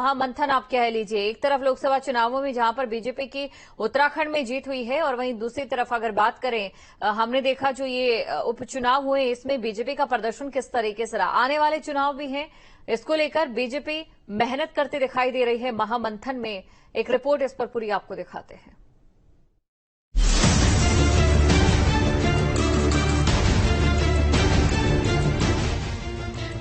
महामंथन आप कह लीजिए। एक तरफ लोकसभा चुनावों में जहां पर बीजेपी की उत्तराखंड में जीत हुई है और वहीं दूसरी तरफ अगर बात करें, हमने देखा जो ये उपचुनाव हुए इसमें बीजेपी का प्रदर्शन किस तरीके से रहा। आने वाले चुनाव भी हैं, इसको लेकर बीजेपी मेहनत करते दिखाई दे रही है महामंथन में। एक रिपोर्ट इस पर पूरी आपको दिखाते हैं।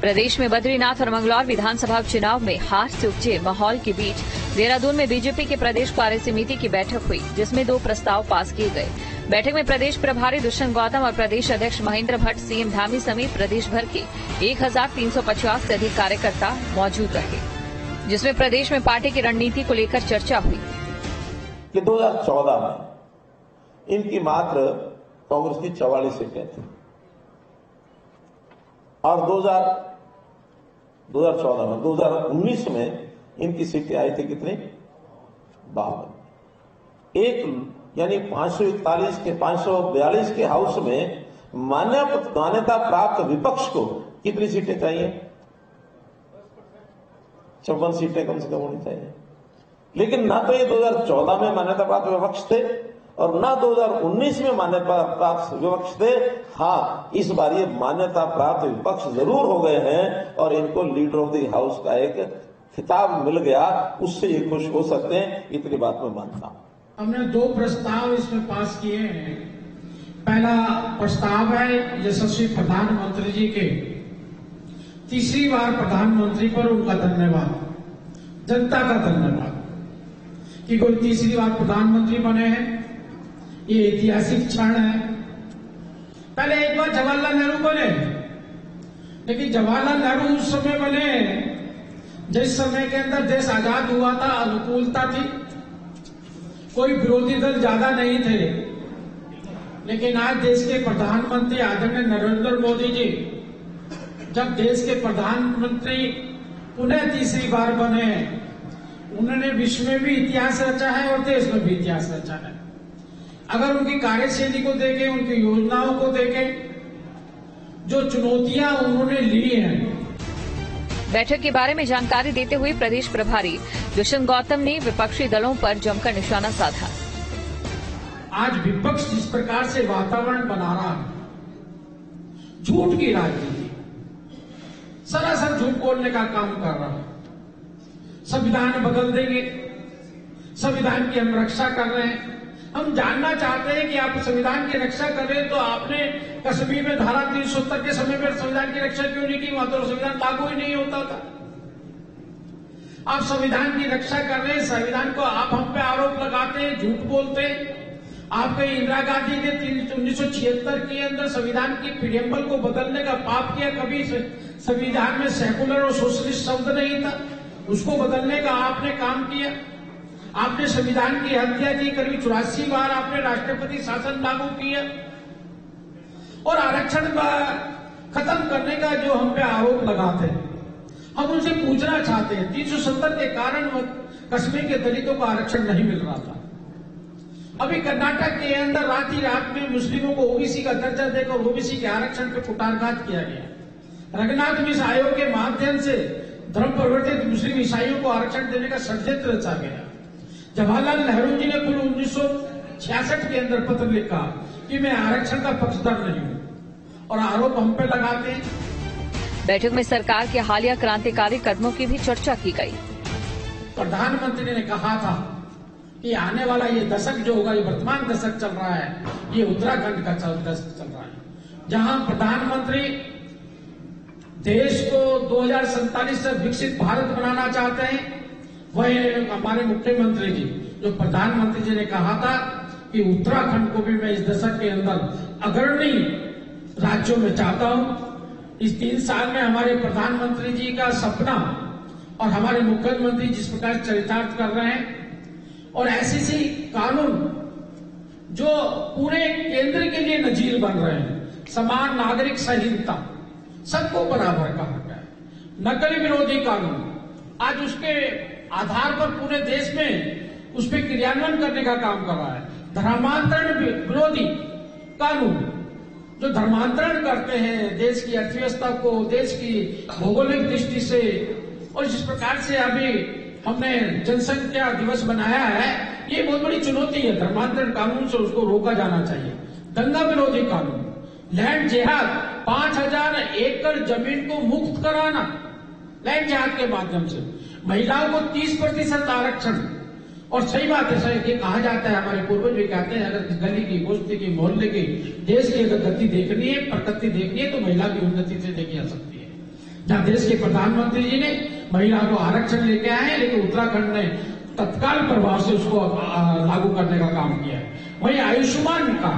प्रदेश में बद्रीनाथ और मंगलौर विधानसभा चुनाव में हार से उपजे माहौल के बीच देहरादून में बीजेपी के प्रदेश कार्य समिति की बैठक हुई, जिसमें 2 प्रस्ताव पास किए गए। बैठक में प्रदेश प्रभारी दुष्यंत गौतम और प्रदेश अध्यक्ष महेंद्र भट्ट, सीएम धामी समेत प्रदेश भर के 1350 से अधिक कार्यकर्ता मौजूद रहे, जिसमें प्रदेश में पार्टी की रणनीति को लेकर चर्चा हुई। कि 2014 में इनकी मात्र कांग्रेस की 44 सीटें थी और 2019 में इनकी सीटें आई थी कितनी? 52। यानी 542 के हाउस में मान्यता प्राप्त विपक्ष को कितनी सीटें चाहिए? 54 सीटें कम से कम होनी चाहिए। लेकिन ना तो ये 2014 में मान्यता प्राप्त विपक्ष थे और ना 2019 में मान्यता प्राप्त विपक्ष थे। हाँ, इस बार ये मान्यता प्राप्त विपक्ष जरूर हो गए हैं और इनको लीडर ऑफ द हाउस का एक खिताब मिल गया, उससे ये खुश हो सकते हैं, इतनी बात मैं मानता हूं। हमने 2 प्रस्ताव इसमें पास किए हैं। पहला प्रस्ताव है यशस्वी प्रधानमंत्री जी के तीसरी बार प्रधानमंत्री पर उनका धन्यवाद, जनता का धन्यवाद कि कोई तीसरी बार प्रधानमंत्री बने हैं। ये ऐतिहासिक क्षण है। पहले एक बार जवाहरलाल नेहरू बने, लेकिन जवाहरलाल नेहरू उस समय बने जिस समय के अंदर देश आजाद हुआ था, अनुकूलता थी, कोई विरोधी दल ज्यादा नहीं थे। लेकिन आज देश के प्रधानमंत्री आदरणीय नरेंद्र मोदी जी जब देश के प्रधानमंत्री पुनः तीसरी बार बने, उन्होंने विश्व में भी इतिहास रचा है और देश में भी इतिहास रचा है। अगर उनकी कार्यशैली को देखें, उनकी योजनाओं को देखें, जो चुनौतियां उन्होंने ली हैं। बैठक के बारे में जानकारी देते हुए प्रदेश प्रभारी दुष्यंत गौतम ने विपक्षी दलों पर जमकर निशाना साधा। आज विपक्ष जिस प्रकार से वातावरण बना रहा है, झूठ की राजनीति, सरासर झूठ बोलने का काम कर रहा है। संविधान बदल देंगे, संविधान की हम रक्षा कर रहे हैं। हम जानना चाहते हैं कि आप संविधान की रक्षा कर रहे हैं तो आपने कश्मीर में धारा 370 के समय पर संविधान की रक्षा क्यों नहीं की? वहां तो संविधान लागू ही नहीं होता था। आप संविधान की रक्षा कर रहे हैं, संविधान को आप हम पे आरोप लगाते हैं, झूठ बोलते हैं। आपने इंदिरा गांधी ने 1976 के अंदर संविधान की प्रीएम्बल को बदलने का पाप किया। कभी संविधान में सेकुलर और सोशलिस्ट शब्द नहीं था, उसको बदलने का आपने काम किया। आपने संविधान की हत्या की, करीब 84 बार आपने राष्ट्रपति शासन लागू किया और आरक्षण खत्म करने का जो हम पे आरोप लगाते हैं, हम उनसे पूछना चाहते हैं 370 के कारण कश्मीर के दलितों को आरक्षण नहीं मिल रहा था। अभी कर्नाटक के अंदर रात में मुस्लिमों को ओबीसी का दर्जा देकर ओबीसी के आरक्षण पे कुटारघात किया गया। रघुनाथ मिश्र आयोग के माध्यम से धर्म परिवर्तित मुस्लिम ईसाइयों को आरक्षण देने का षड्यंत्र रचा गया। जवाहरलाल नेहरू जी ने कुल 1966 के अंदर पत्र लिखा कि मैं आरक्षण का पक्षधर नहीं हूं और आरोप हम पे लगाते हैं। बैठक में सरकार के हालिया क्रांतिकारी कदमों की भी चर्चा की गई। प्रधानमंत्री ने कहा था कि आने वाला ये दशक जो होगा, ये वर्तमान दशक चल रहा है, ये उत्तराखंड का दशक चल रहा है, जहां प्रधानमंत्री देश को 2047 से विकसित भारत बनाना चाहते हैं। वही हमारे मुख्यमंत्री जी, जो प्रधानमंत्री जी ने कहा था कि उत्तराखंड को भी मैं इस दशक के अंदर अग्रणी राज्यों में चाहता हूं। इस 3 साल में हमारे प्रधानमंत्री जी का सपना और हमारे मुख्यमंत्री जिस प्रकार चरितार्थ कर रहे हैं और ऐसी कानून जो पूरे केंद्र के लिए नजीर बन रहे हैं, समान नागरिक संहिता, सबको बराबर का हक है, नकल विरोधी कानून, आज उसके आधार पर पूरे देश में उस पर क्रियान्वयन करने का काम कर रहा है। धर्मांतरण विरोधी कानून जो धर्मांतरण करते हैं देश की अर्थव्यवस्था को, देश की भौगोलिक दृष्टि से, और जिस प्रकार से अभी हमने जनसंख्या दिवस बनाया है, ये बहुत बड़ी चुनौती है। धर्मांतरण कानून से उसको रोका जाना चाहिए। दंगा विरोधी कानून, लैंड जिहाद, 5000 एकड़ जमीन को मुक्त कराना लैंड जिहाद के माध्यम से, महिलाओं को 30% आरक्षण। और सही बात है, सही कहा जाता है, हमारे पूर्वज भी कहते हैं, अगर गली की, बस्ती की, मोहल्ले की, देश की अगर गति देखनी है, प्रगति देखनी है, तो महिला की उन्नति से देखी जा सकती है। जहां देश के प्रधानमंत्री जी ने महिला को आरक्षण लेके आए, लेकिन उत्तराखंड ने तत्काल प्रभाव से उसको लागू करने का काम किया है। वहीं आयुष्मान का,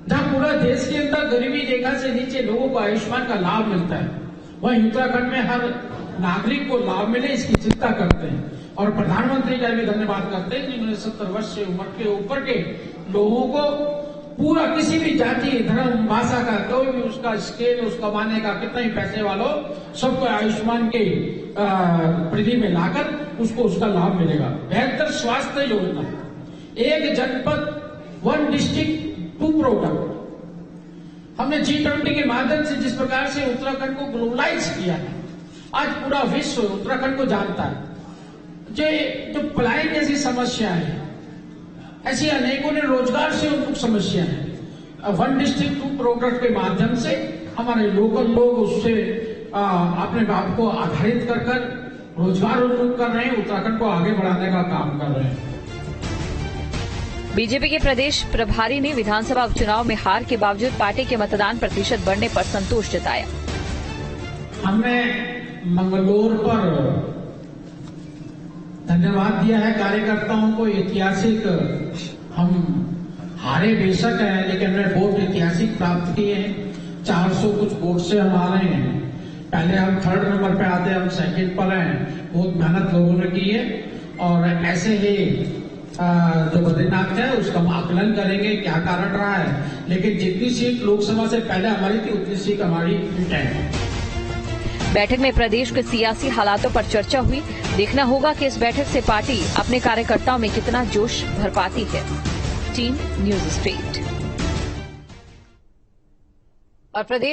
जहां पूरा देश के अंदर गरीबी रेखा से नीचे लोगों को आयुष्मान का लाभ मिलता है, वहीं उत्तराखंड में हर नागरिक को लाभ मिले, इसकी चिंता करते हैं। और प्रधानमंत्री का भी धन्यवाद करते हैं, जिन्होंने 70 वर्ष से उम्र के ऊपर के लोगों को पूरा, किसी भी जाति, धर्म, भाषा का, कोई भी उसका स्केल, उस कमाने का कितना ही पैसे वालों, सबको आयुष्मान के परिधि में लाकर उसको उसका लाभ मिलेगा। बेहतर स्वास्थ्य योजना, एक जनपद 1 डिस्ट्रिक्ट 2 प्रोडक्ट, हमने G20 के माध्यम से जिस प्रकार से उत्तराखंड को ग्लोबलाइज किया है, आज पूरा विश्व उत्तराखंड को जानता है। जो पलायन जैसी समस्या है, ऐसी अनेकों ने रोजगार से उन्मुख समस्या है। 1 डिस्ट्रिक्ट 2 प्रोडक्ट के माध्यम से हमारे लोकल लोग उससे अपने आप को आधारित कर रोजगार उन्मुख कर रहे हैं, उत्तराखंड को आगे बढ़ाने का काम कर रहे हैं। बीजेपी के प्रदेश प्रभारी ने विधानसभा उपचुनाव में हार के बावजूद पार्टी के मतदान प्रतिशत बढ़ने पर संतोष जताया। हमने मंगलौर पर धन्यवाद दिया है कार्यकर्ताओं को। ऐतिहासिक, हम हारे बेशक है, लेकिन हमने वोट ऐतिहासिक प्राप्त किए हैं। 400 कुछ वोट से हम आ रहे हैं। पहले हम 3rd नंबर पे आते हैं, हम 2nd पर हैं। बहुत मेहनत लोगों ने की है, और ऐसे ही जो बद्रीनाथ है उसका हम आकलन करेंगे क्या कारण रहा है। लेकिन जितनी सीट लोकसभा से पहले हमारी थी, उतनी सीट हमारी इंटेंट है। बैठक में प्रदेश के सियासी हालातों पर चर्चा हुई। देखना होगा कि इस बैठक से पार्टी अपने कार्यकर्ताओं में कितना जोश भर पाती है। Team news street. और प्रदेश